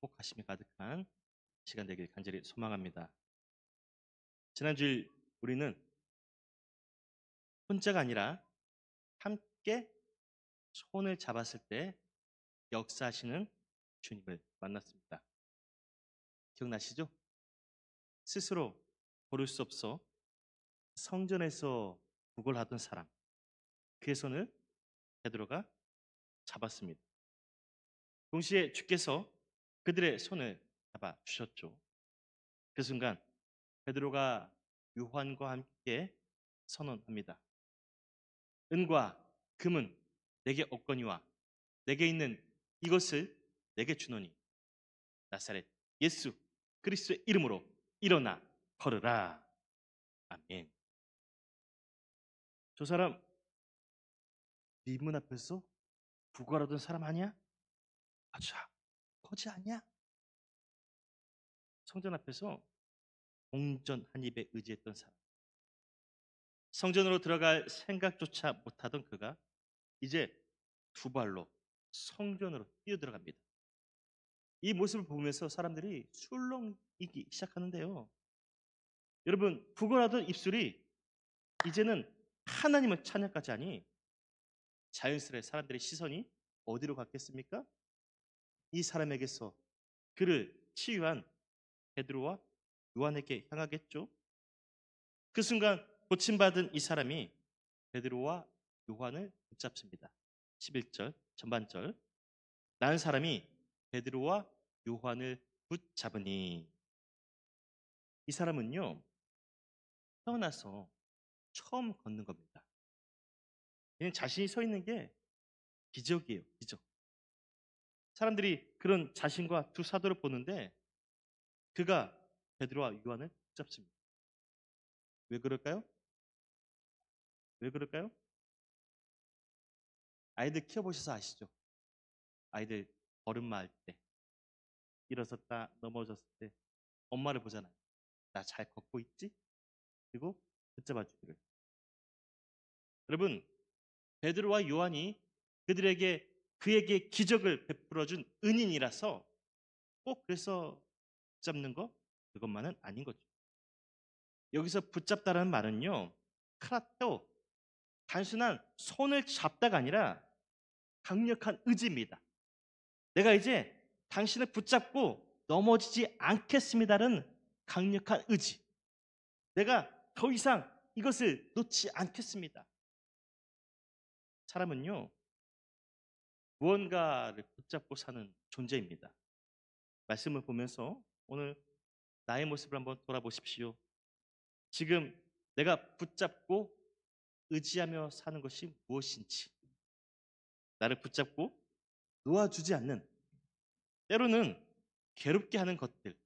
행복하심이 가득한 시간 되길 간절히 소망합니다. 지난주일 우리는 혼자가 아니라 함께 손을 잡았을 때 역사하시는 주님을 만났습니다. 기억나시죠? 스스로 걸을 수 없어 성전에서 구걸하던 사람, 그의 손을 베드로가 잡았습니다. 동시에 주께서 그들의 손을 잡아 주셨죠. 그 순간 베드로가 요한과 함께 선언합니다. 은과 금은 내게 없거니와 내게 있는 이것을 내게 주노니 나사렛 예수 그리스도의 이름으로 일어나 걸으라. 아멘. 저 사람 네 문 앞에서 구걸하던 사람 아니야? 아주 거지 아니야? 성전 앞에서 공전 한 입에 의지했던 사람, 성전으로 들어갈 생각조차 못하던 그가 이제 두 발로 성전으로 뛰어들어갑니다. 이 모습을 보면서 사람들이 술렁이기 시작하는데요. 여러분, 구걸하던 입술이 이제는 하나님을 찬양까지 하니 자연스레 사람들의 시선이 어디로 갔겠습니까? 이 사람에게서 그를 치유한 베드로와 요한에게 향하겠죠. 그 순간 고침받은 이 사람이 베드로와 요한을 붙잡습니다. 11절 전반절, 나는 사람이 베드로와 요한을 붙잡으니, 이 사람은요 태어나서 처음 걷는 겁니다. 그냥 자신이 서 있는 게 기적이에요. 기적. 사람들이 그런 자신과 두 사도를 보는데 그가 베드로와 요한을 붙잡습니다. 왜 그럴까요? 왜 그럴까요? 아이들 키워보셔서 아시죠? 아이들 걸음마 할 때 일어섰다 넘어졌을 때 엄마를 보잖아요. 나 잘 걷고 있지? 그리고 붙잡아 주기를. 여러분, 베드로와 요한이 그에게 기적을 베풀어준 은인이라서 꼭 그래서 붙잡는 거 그것만은 아닌 거죠. 여기서 붙잡다라는 말은요, 카라테오, 단순한 손을 잡다가 아니라 강력한 의지입니다. 내가 이제 당신을 붙잡고 넘어지지 않겠습니다는 강력한 의지. 내가 더 이상 이것을 놓지 않겠습니다. 사람은요, 무언가를 붙잡고 사는 존재입니다. 말씀을 보면서 오늘 나의 모습을 한번 돌아보십시오. 지금 내가 붙잡고 의지하며 사는 것이 무엇인지, 나를 붙잡고 놓아주지 않는, 때로는 괴롭게 하는 것들,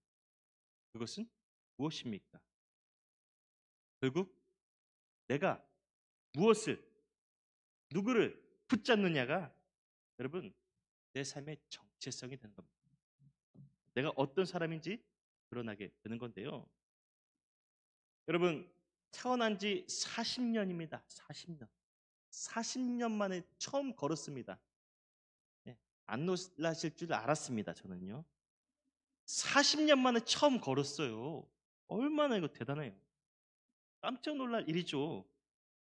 그것은 무엇입니까? 결국 내가 무엇을, 누구를 붙잡느냐가 여러분 내 삶의 정체성이 되는 겁니다. 내가 어떤 사람인지 드러나게 되는 건데요. 여러분, 태어난 지 40년입니다. 40년. 40년 만에 처음 걸었습니다. 네, 안 놀라실 줄 알았습니다. 저는요. 40년 만에 처음 걸었어요. 얼마나 이거 대단해요. 깜짝 놀랄 일이죠.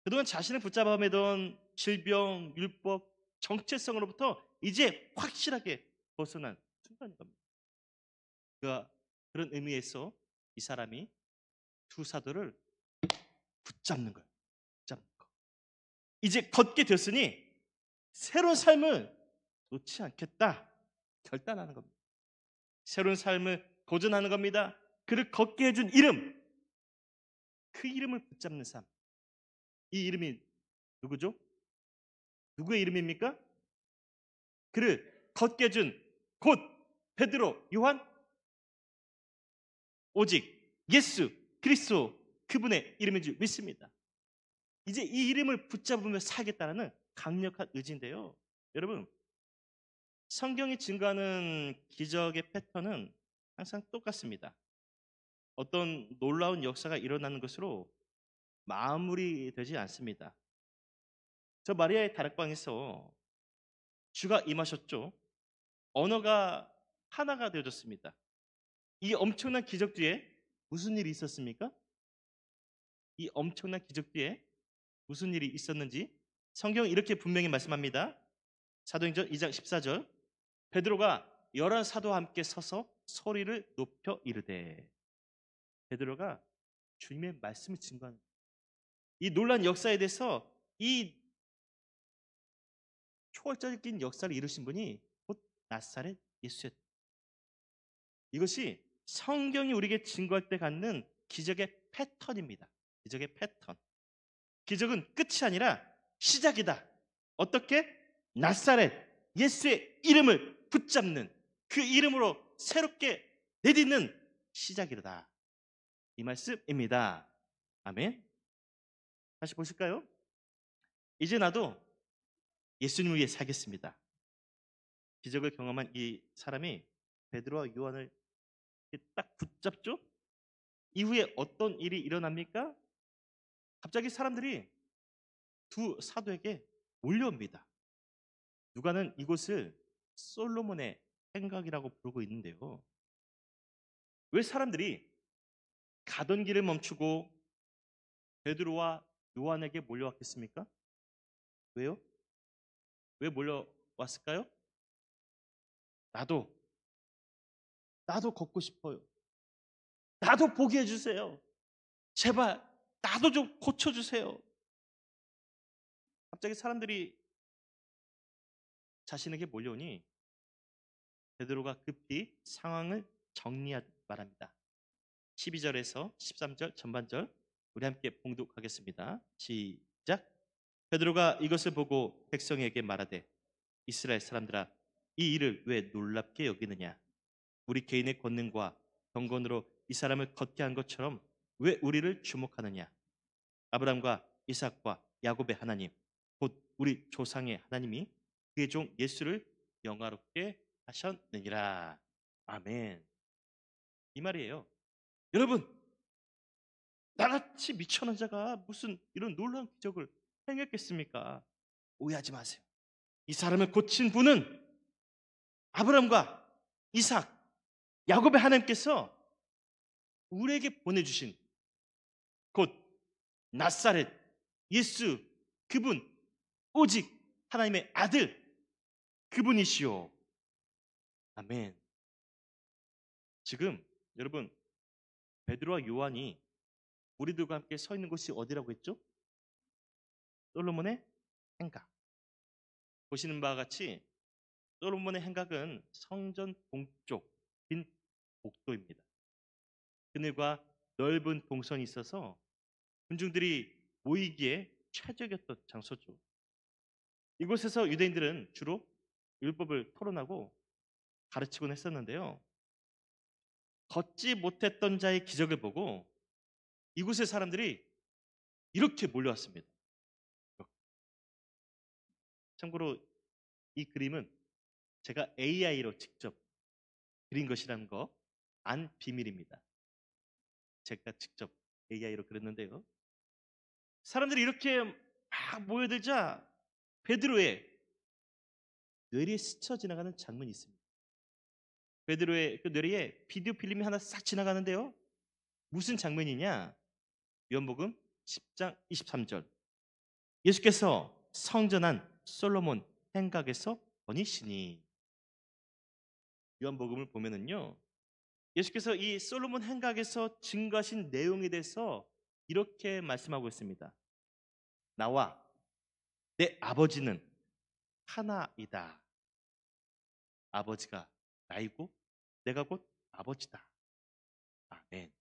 그동안 자신을 붙잡아 매던 질병, 율법, 정체성으로부터 이제 확실하게 벗어난 순간인 겁니다. 그런 의미에서 이 사람이 두 사도를 붙잡는 거예요. 붙잡는 거. 이제 걷게 됐으니 새로운 삶을 놓지 않겠다 결단하는 겁니다. 새로운 삶을 도전하는 겁니다. 그를 걷게 해준 이름, 그 이름을 붙잡는 삶. 이 이름이 누구죠? 누구의 이름입니까? 그를 걷게 해준 곧 베드로, 요한, 오직 예수 그리스도, 그분의 이름인 줄 믿습니다. 이제 이 이름을 붙잡으며 살겠다는 강력한 의지인데요. 여러분, 성경이 증거하는 기적의 패턴은 항상 똑같습니다. 어떤 놀라운 역사가 일어나는 것으로 마무리되지 않습니다. 저 마리아의 다락방에서 주가 임하셨죠. 언어가 하나가 되어졌습니다. 이 엄청난 기적 뒤에 무슨 일이 있었습니까? 이 엄청난 기적 뒤에 무슨 일이 있었는지 성경은 이렇게 분명히 말씀합니다. 사도행전 2장 14절, 베드로가 11 사도와 함께 서서 소리를 높여 이르되. 베드로가 주님의 말씀을 증거하는 이 놀라운 역사에 대해서 이 초월적인 역사를 이루신 분이 곧 나사렛 예수였다. 이것이 성경이 우리에게 증거할 때 갖는 기적의 패턴입니다. 기적의 패턴. 기적은 끝이 아니라 시작이다. 어떻게? 나사렛 예수의 이름을 붙잡는, 그 이름으로 새롭게 내딛는 시작이다. 이 말씀입니다. 아멘. 다시 보실까요? 이제 나도 예수님을 위해 살겠습니다. 기적을 경험한 이 사람이 베드로와 요한을 딱 붙잡죠? 이후에 어떤 일이 일어납니까? 갑자기 사람들이 두 사도에게 몰려옵니다. 누가는 이곳을 솔로몬의 행각이라고 부르고 있는데요. 왜 사람들이 가던 길을 멈추고 베드로와 요한에게 몰려왔겠습니까? 왜요? 왜 몰려왔을까요? 나도 걷고 싶어요. 나도 보게 해주세요. 제발 나도 좀 고쳐주세요. 갑자기 사람들이 자신에게 몰려오니 베드로가 급히 상황을 정리하듯 말합니다. 12절에서 13절 전반절 우리 함께 봉독하겠습니다. 시작. 베드로가 이것을 보고 백성에게 말하되 이스라엘 사람들아, 이 일을 왜 놀랍게 여기느냐? 우리 개인의 권능과 경건으로 이 사람을 걷게 한 것처럼 왜 우리를 주목하느냐? 아브라함과 이삭과 야곱의 하나님, 곧 우리 조상의 하나님이 그의 종 예수를 영화롭게 하셨느니라. 아멘. 이 말이에요. 여러분, 나같이 미천한 자가 무슨 이런 놀라운 기적을 행했겠습니까? 오해하지 마세요. 이 사람을 고친 분은 아브라함과 이삭, 야곱의 하나님께서 우리에게 보내주신 곧 나사렛 예수, 그분 오직 하나님의 아들, 그분이시오. 아멘. 지금 여러분, 베드로와 요한이 우리들과 함께 서 있는 곳이 어디라고 했죠? 솔로몬의 행각. 보시는 바와 같이 솔로몬의 행각은 성전 동쪽 빈 복도입니다. 그늘과 넓은 동선이 있어서 군중들이 모이기에 최적이었던 장소죠. 이곳에서 유대인들은 주로 율법을 토론하고 가르치곤 했었는데요. 걷지 못했던 자의 기적을 보고 이곳의 사람들이 이렇게 몰려왔습니다. 참고로 이 그림은 제가 AI로 직접 그린 것이라는 거 안 비밀입니다. 제가 직접 AI로 그렸는데요. 사람들이 이렇게 막 모여들자 베드로의 뇌리에 스쳐 지나가는 장면이 있습니다. 베드로의 그 뇌리에 비디오 필름이 하나 싹 지나가는데요. 무슨 장면이냐? 요한복음 10장 23절. 예수께서 성전한 솔로몬 행각에서 거니시니. 요한복음을 보면은요. 예수께서 이 솔로몬 행각에서 증거하신 내용에 대해서 이렇게 말씀하고 있습니다. 나와 내 아버지는 하나이다. 아버지가 나이고 내가 곧 아버지다. 아멘.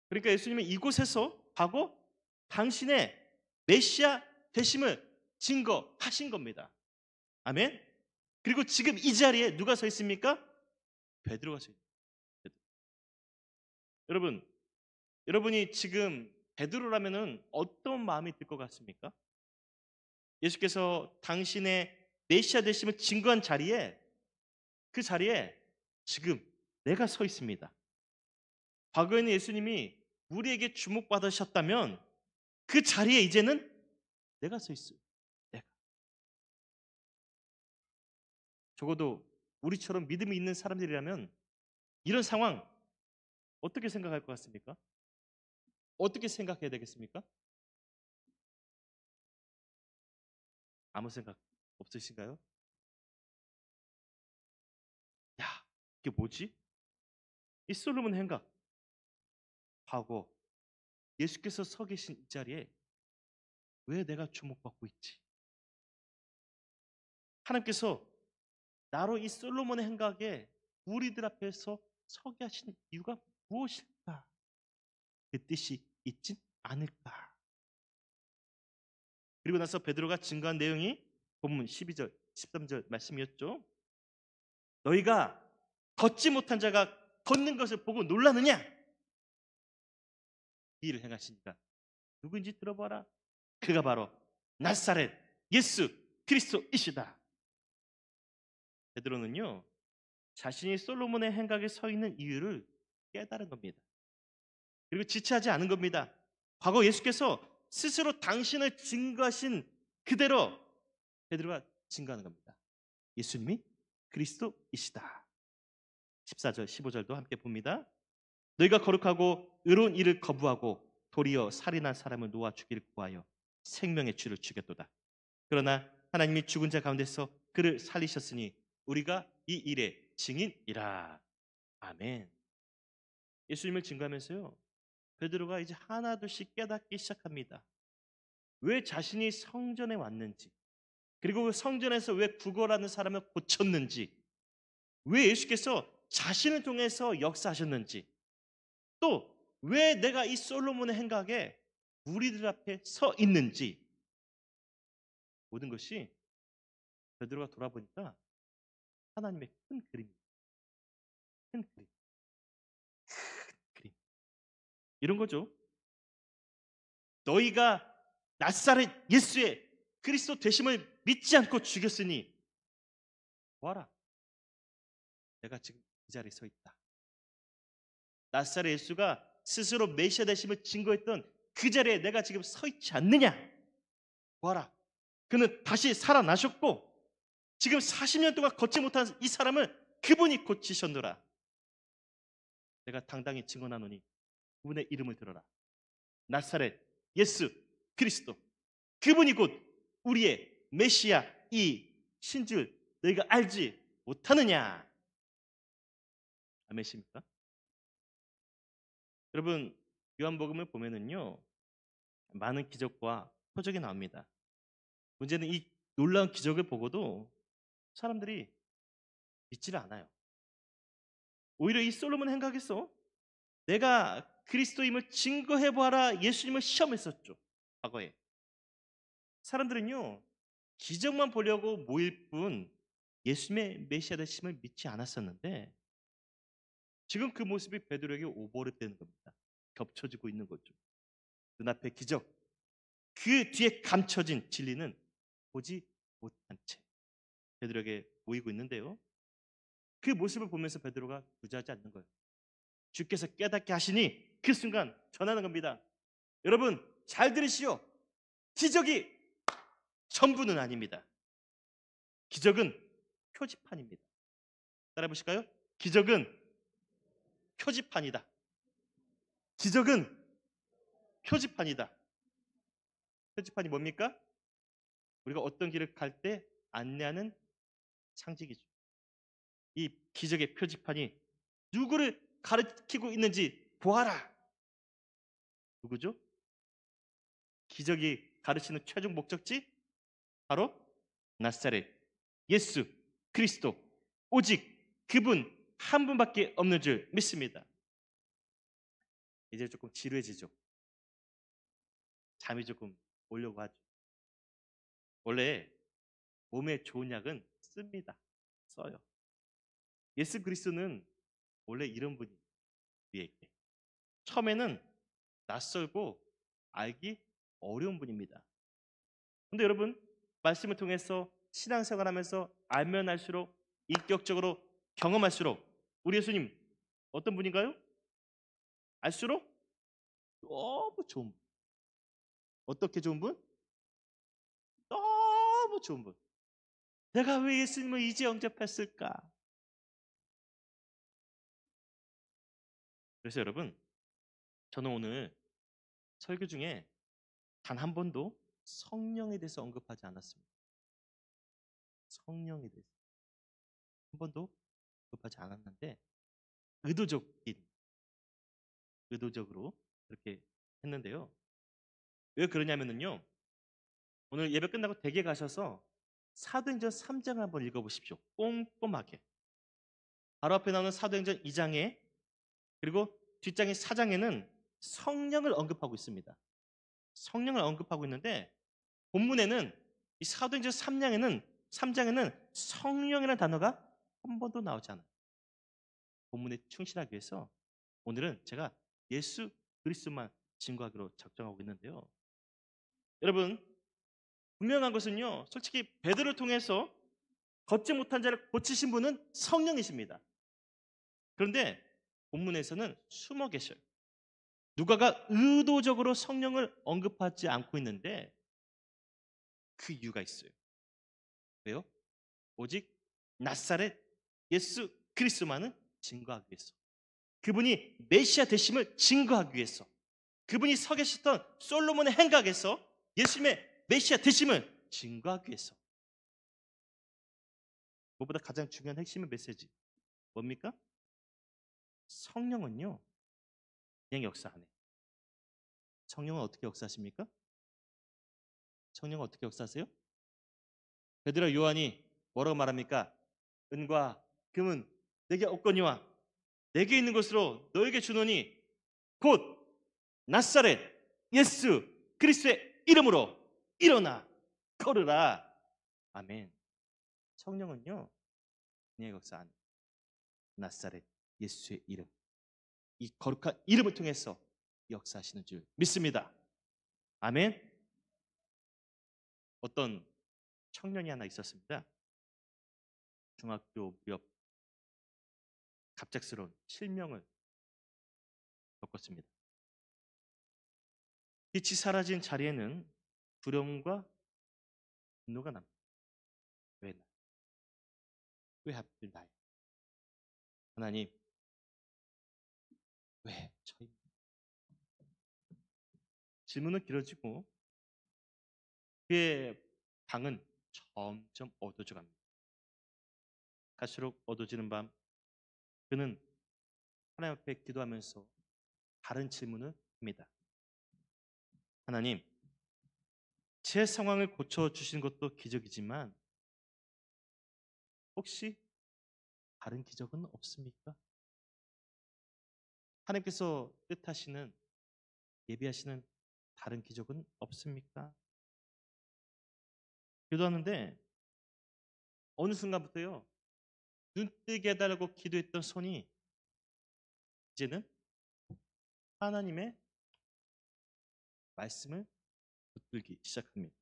그러니까 예수님은 이곳에서 과거 당신의 메시아 되심을 증거하신 겁니다. 아멘. 그리고 지금 이 자리에 누가 서 있습니까? 베드로가 서 있습니다. 여러분이 지금 베드로라면은 어떤 마음이 들 것 같습니까? 예수께서 당신의 메시아 되심을 증거한 자리에, 그 자리에 지금 내가 서 있습니다. 과거에는 예수님이 우리에게 주목받으셨다면 그 자리에 이제는 내가 서 있어요. 내가. 적어도 우리처럼 믿음이 있는 사람들이라면 이런 상황 어떻게 생각할 것 같습니까? 어떻게 생각해야 되겠습니까? 아무 생각 없으신가요? 야, 이게 뭐지? 이 솔로몬 행각 과거 예수께서 서 계신 이 자리에 왜 내가 주목받고 있지? 하나님께서 나로 이 솔로몬의 행각에 우리들 앞에서 서게 하신 이유가 무엇일까? 그 뜻이 있진 않을까? 그리고 나서 베드로가 증거한 내용이 본문 12절, 13절 말씀이었죠. 너희가 걷지 못한 자가 걷는 것을 보고 놀라느냐? 이 일을 행하시니까 누구인지 들어봐라. 그가 바로 나사렛 예수 그리스도이시다. 베드로는요, 자신이 솔로몬의 행각에 서 있는 이유를 깨달은 겁니다. 그리고 지체하지 않은 겁니다. 과거 예수께서 스스로 당신을 증거하신 그대로 베드로가 증거하는 겁니다. 예수님이 그리스도이시다. 14절, 15절도 함께 봅니다. 너희가 거룩하고 의로운 일을 거부하고 도리어 살인한 사람을 놓아 죽이를 구하여 생명의 주를 죽였도다. 그러나 하나님이 죽은 자 가운데서 그를 살리셨으니 우리가 이 일의 증인이라. 아멘. 예수님을 증거하면서요, 베드로가 이제 하나둘씩 깨닫기 시작합니다. 왜 자신이 성전에 왔는지, 그리고 그 성전에서 왜 구걸하는 사람을 고쳤는지, 왜 예수께서 자신을 통해서 역사하셨는지, 또 왜 내가 이 솔로몬의 행각에 우리들 앞에 서 있는지, 모든 것이 베드로가 돌아보니까 하나님의 큰 그림입니다. 큰 그림. 큰 그림. 이런 거죠. 너희가 나사렛 예수의 그리스도 되심을 믿지 않고 죽였으니 보아라. 내가 지금 이 자리에 서 있다. 나사렛 예수가 스스로 메시아 되심을 증거했던 그 자리에 내가 지금 서 있지 않느냐? 보아라. 그는 다시 살아나셨고 지금 40년 동안 걷지 못한 이 사람을 그분이 고치셨노라. 내가 당당히 증언하노니 그분의 이름을 들어라. 나사렛 예수 그리스도, 그분이 곧 우리의 메시아 이신 줄 너희가 알지 못하느냐? 아멘입니까? 여러분, 요한복음을 보면은요, 많은 기적과 표적이 나옵니다. 문제는 이 놀라운 기적을 보고도 사람들이 믿지를 않아요. 오히려 이 솔로몬 행각에서 내가 그리스도임을 증거해보아라 예수님을 시험했었죠. 과거에 사람들은요, 기적만 보려고 모일 뿐 예수님의 메시아 되심을 믿지 않았었는데 지금 그 모습이 베드로에게 오버랩되는 겁니다. 겹쳐지고 있는 거죠. 눈앞의 기적, 그 뒤에 감춰진 진리는 보지 못한 채 베드로에게 보이고 있는데요. 그 모습을 보면서 베드로가 주저하지 않는 거예요. 주께서 깨닫게 하시니 그 순간 전하는 겁니다. 여러분 잘 들으시오. 기적이 전부는 아닙니다. 기적은 표지판입니다. 따라해 보실까요? 기적은 표지판이다. 기적은 표지판이다. 표지판이 뭡니까? 우리가 어떤 길을 갈 때 안내하는 상징이죠. 이 기적의 표지판이 누구를 가리키고 있는지 보아라. 누구죠? 기적이 가르치는 최종 목적지 바로 나사렛 예수 그리스도, 오직 그분 한 분밖에 없는 줄 믿습니다. 이제 조금 지루해지죠. 잠이 조금 오려고 하죠. 원래 몸에 좋은 약은 씁니다. 써요. 예수 그리스도는 원래 이런 분이 우리에게 처음에는 낯설고 알기 어려운 분입니다. 근데 여러분 말씀을 통해서 신앙생활하면서 알면 알수록 인격적으로 경험할수록 우리 예수님 어떤 분인가요? 알수록 너무 좋은 분. 어떻게 좋은 분? 너무 좋은 분. 내가 왜 예수님을 이제 영접했을까? 그래서 여러분, 저는 오늘 설교 중에 단 한 번도 성령에 대해서 언급하지 않았습니다. 성령에 대해서 한 번도 언급하지 않았는데 의도적으로 그렇게 했는데요. 왜 그러냐면요. 오늘 예배 끝나고 댁에 가셔서 사도행전 3장을 한번 읽어보십시오. 꼼꼼하게. 바로 앞에 나오는 사도행전 2장에 그리고 뒷장의 4장에는 성령을 언급하고 있습니다. 성령을 언급하고 있는데 본문에는 이 사도행전 3장에는 성령이라는 단어가 한 번도 나오지 않아요. 본문에 충실하기 위해서 오늘은 제가 예수 그리스도만 증거하기로 작정하고 있는데요. 여러분, 분명한 것은요. 솔직히 베드로를 통해서 걷지 못한 자를 고치신 분은 성령이십니다. 그런데 본문에서는 숨어 계셔요. 누가가 의도적으로 성령을 언급하지 않고 있는데 그 이유가 있어요. 왜요? 오직 나사렛 예수 그리스도만은 증거하기 위해서. 그분이 메시아 되심을 증거하기 위해서. 그분이 서 계셨던 솔로몬의 행각에서 예수님의 메시아 되심을 증거하기 위해서. 무엇보다 가장 중요한 핵심의 메시지 뭡니까? 성령은요 그냥 역사 안 해. 성령은 어떻게 역사하십니까? 성령은 어떻게 역사하세요? 베드로 요한이 뭐라고 말합니까? 은과 금은 내게 없거니와 내게 있는 것으로 너에게 주노니 곧 나사렛 예수 그리스도의 이름으로 일어나 걸으라. 아멘. 성령은요 그냥 역사 안 해. 나사렛 예수의 이름, 이 거룩한 이름을 통해서 역사하시는 줄 믿습니다. 아멘. 어떤 청년이 하나 있었습니다. 중학교 무렵 갑작스러운 실명을 겪었습니다. 빛이 사라진 자리에는 두려움과 분노가 납니다. 왜 나? 왜 하필 나야? 하나님, 왜 저희? 질문은 길어지고 그의 방은 점점 어두워져 갑니다. 갈수록 어두워지는 밤, 그는 하나님 앞에 기도하면서 다른 질문을 합니다. 하나님, 제 상황을 고쳐주신 것도 기적이지만 혹시 다른 기적은 없습니까? 하나님께서 뜻하시는 예비하시는 다른 기적은 없습니까? 기도하는데 어느 순간부터요 눈뜨게 해달라고 기도했던 손이 이제는 하나님의 말씀을 붙들기 시작합니다.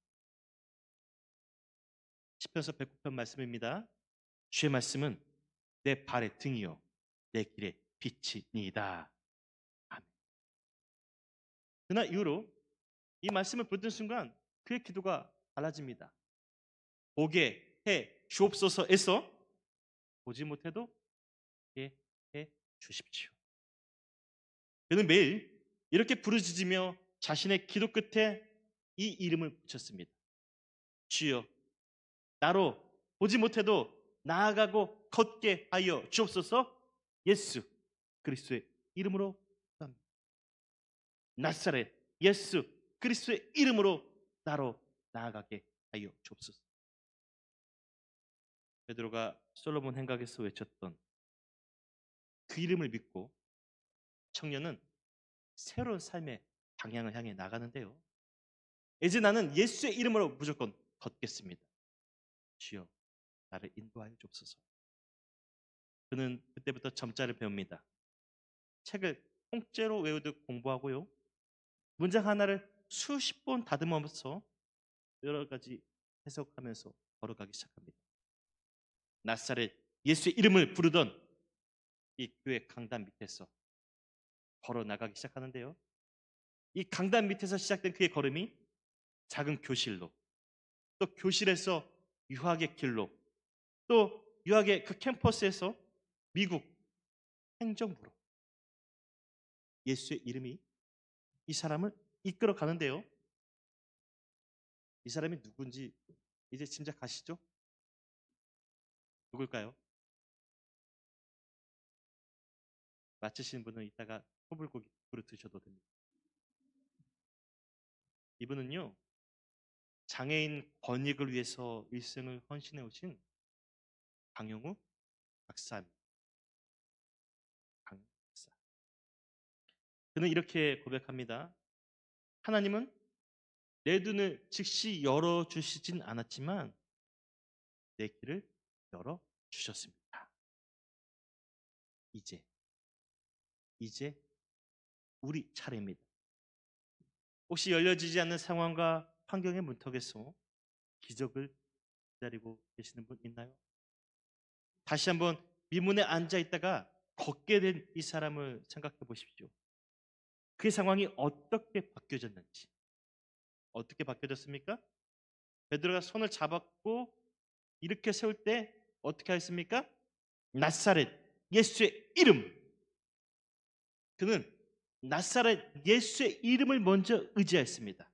시편서 109편 말씀입니다. 주의 말씀은 내 발의 등이요 내 길의 빛이니이다. 아멘. 그날 이후로 이 말씀을 붙든 순간 그의 기도가 달라집니다. 보게 해 주옵소서에서 보지 못해도 보게 해 주십시오. 그는 매일 이렇게 부르짖으며 자신의 기도 끝에 이 이름을 붙였습니다. 주여, 나로 보지 못해도 나아가고 걷게 하여 주옵소서. 예수 그리스도의 이름으로 기도합니다. 나사렛 예수 그리스도의 이름으로 나로 나아가게 하여 주옵소서. 베드로가 솔로몬 행각에서 외쳤던 그 이름을 믿고 청년은 새로운 삶의 방향을 향해 나가는데요. 이제 나는 예수의 이름으로 무조건 걷겠습니다. 주여 나를 인도하여 주옵소서. 그는 그때부터 점자를 배웁니다. 책을 통째로 외우듯 공부하고요. 문장 하나를 수십 번 다듬으면서 여러 가지 해석하면서 걸어가기 시작합니다. 나사렛 예수의 이름을 부르던 이 교회 강단 밑에서 걸어 나가기 시작하는데요. 이 강단 밑에서 시작된 그의 걸음이 작은 교실로, 또 교실에서 유학의 길로, 또 유학의 그 캠퍼스에서 미국 행정부로, 예수의 이름이 이 사람을 이끌어 가는데요. 이 사람이 누군지 이제 짐작하시죠? 누굴까요? 맞히시는 분은 이따가 소불고기 부르트셔도 됩니다. 이분은요, 장애인 권익을 위해서 일생을 헌신해 오신 강영우 박사입니다. 강영우 박사. 그는 이렇게 고백합니다. 하나님은 내 눈을 즉시 열어주시진 않았지만 내 길을 열어주셨습니다. 이제 우리 차례입니다. 혹시 열려지지 않는 상황과 환경의 문턱에서 기적을 기다리고 계시는 분 있나요? 다시 한번 미문에 앉아 있다가 걷게 된 이 사람을 생각해 보십시오. 그 상황이 어떻게 바뀌어졌는지. 어떻게 바뀌어졌습니까? 베드로가 손을 잡았고 이렇게 세울 때 어떻게 했습니까? 나사렛 예수의 이름. 그는 나사렛 예수의 이름을 먼저 의지했습니다.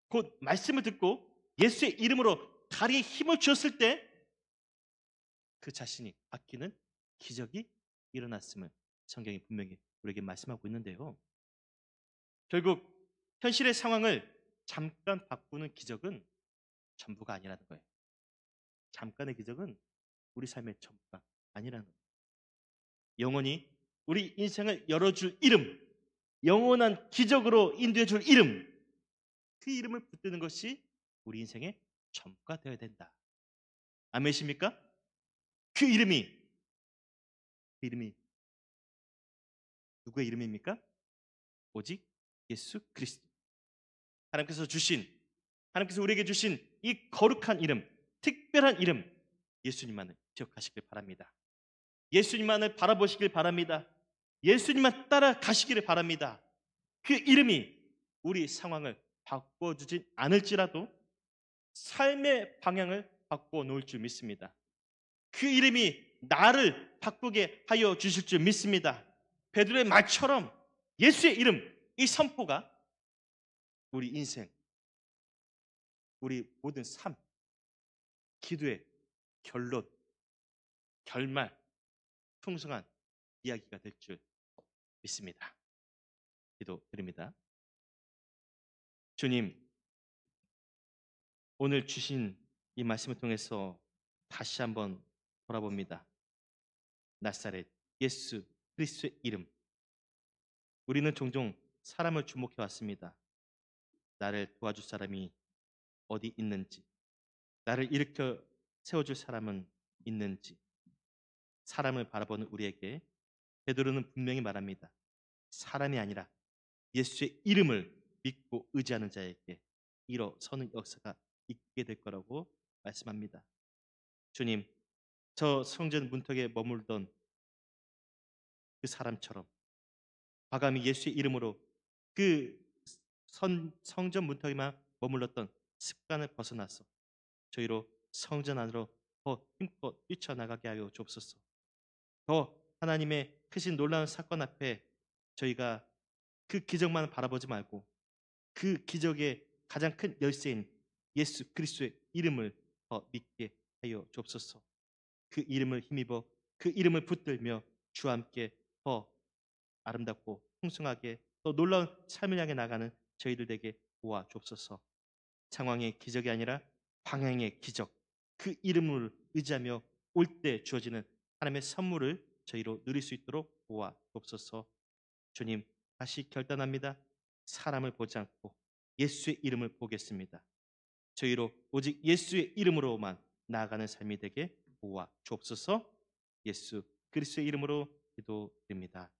곧 말씀을 듣고 예수의 이름으로 다리에 힘을 주었을 때 그 자신이 바뀌는 기적이 일어났음을 성경이 분명히 우리에게 말씀하고 있는데요. 결국 현실의 상황을 잠깐 바꾸는 기적은 전부가 아니라는 거예요. 잠깐의 기적은 우리 삶의 전부가 아니라는 거예요. 영원히 우리 인생을 열어줄 이름, 영원한 기적으로 인도해줄 이름, 그 이름을 붙드는 것이 우리 인생의 전부가 되어야 된다. 아멘이십니까? 그 이름이 누구의 이름입니까? 오직 예수 그리스도. 하나님께서 우리에게 주신 이 거룩한 이름, 특별한 이름, 예수님만을 기억하시길 바랍니다. 예수님만을 바라보시길 바랍니다. 예수님만 따라가시기를 바랍니다. 그 이름이 우리 상황을 바꿔주진 않을지라도 삶의 방향을 바꿔 놓을 줄 믿습니다. 그 이름이 나를 바꾸게 하여 주실 줄 믿습니다. 베드로의 말처럼 예수의 이름, 이 선포가 우리 인생, 우리 모든 삶, 기도의 결론, 결말, 풍성한 이야기가 될 줄 믿습니다. 기도드립니다. 주님, 오늘 주신 이 말씀을 통해서 다시 한번 돌아봅니다. 나사렛 예수 그리스도의 이름. 우리는 종종 사람을 주목해 왔습니다. 나를 도와줄 사람이 어디 있는지, 나를 일으켜 세워줄 사람은 있는지, 사람을 바라보는 우리에게 베드로는 분명히 말합니다. 사람이 아니라 예수의 이름을 믿고 의지하는 자에게 일어서는 역사가 있게 될 거라고 말씀합니다. 주님, 저 성전 문턱에 머물던 그 사람처럼 과감히 예수의 이름으로 그 성전 문턱에만 머물렀던 습관을 벗어나서 저희로 성전 안으로 더 힘껏 뛰쳐나가게 하여 주옵소서. 더 하나님의 크신 놀라운 사건 앞에 저희가 그 기적만 바라보지 말고 그 기적의 가장 큰 열쇠인 예수 그리스도의 이름을 더 믿게 하여 주옵소서. 그 이름을 힘입어 그 이름을 붙들며 주와 함께 더 아름답고 풍성하게 더 놀라운 삶을 향해 나가는 저희들에게 도와 주옵소서. 상황의 기적이 아니라 방향의 기적, 그 이름을 의지하며 올 때 주어지는 하나님의 선물을 저희로 누릴 수 있도록 도와 주옵소서. 주님, 다시 결단합니다. 사람을 보지 않고 예수의 이름을 보겠습니다. 저희로 오직 예수의 이름으로만 나아가는 삶이 되게 도와 주옵소서. 예수 그리스도의 이름으로 기도드립니다.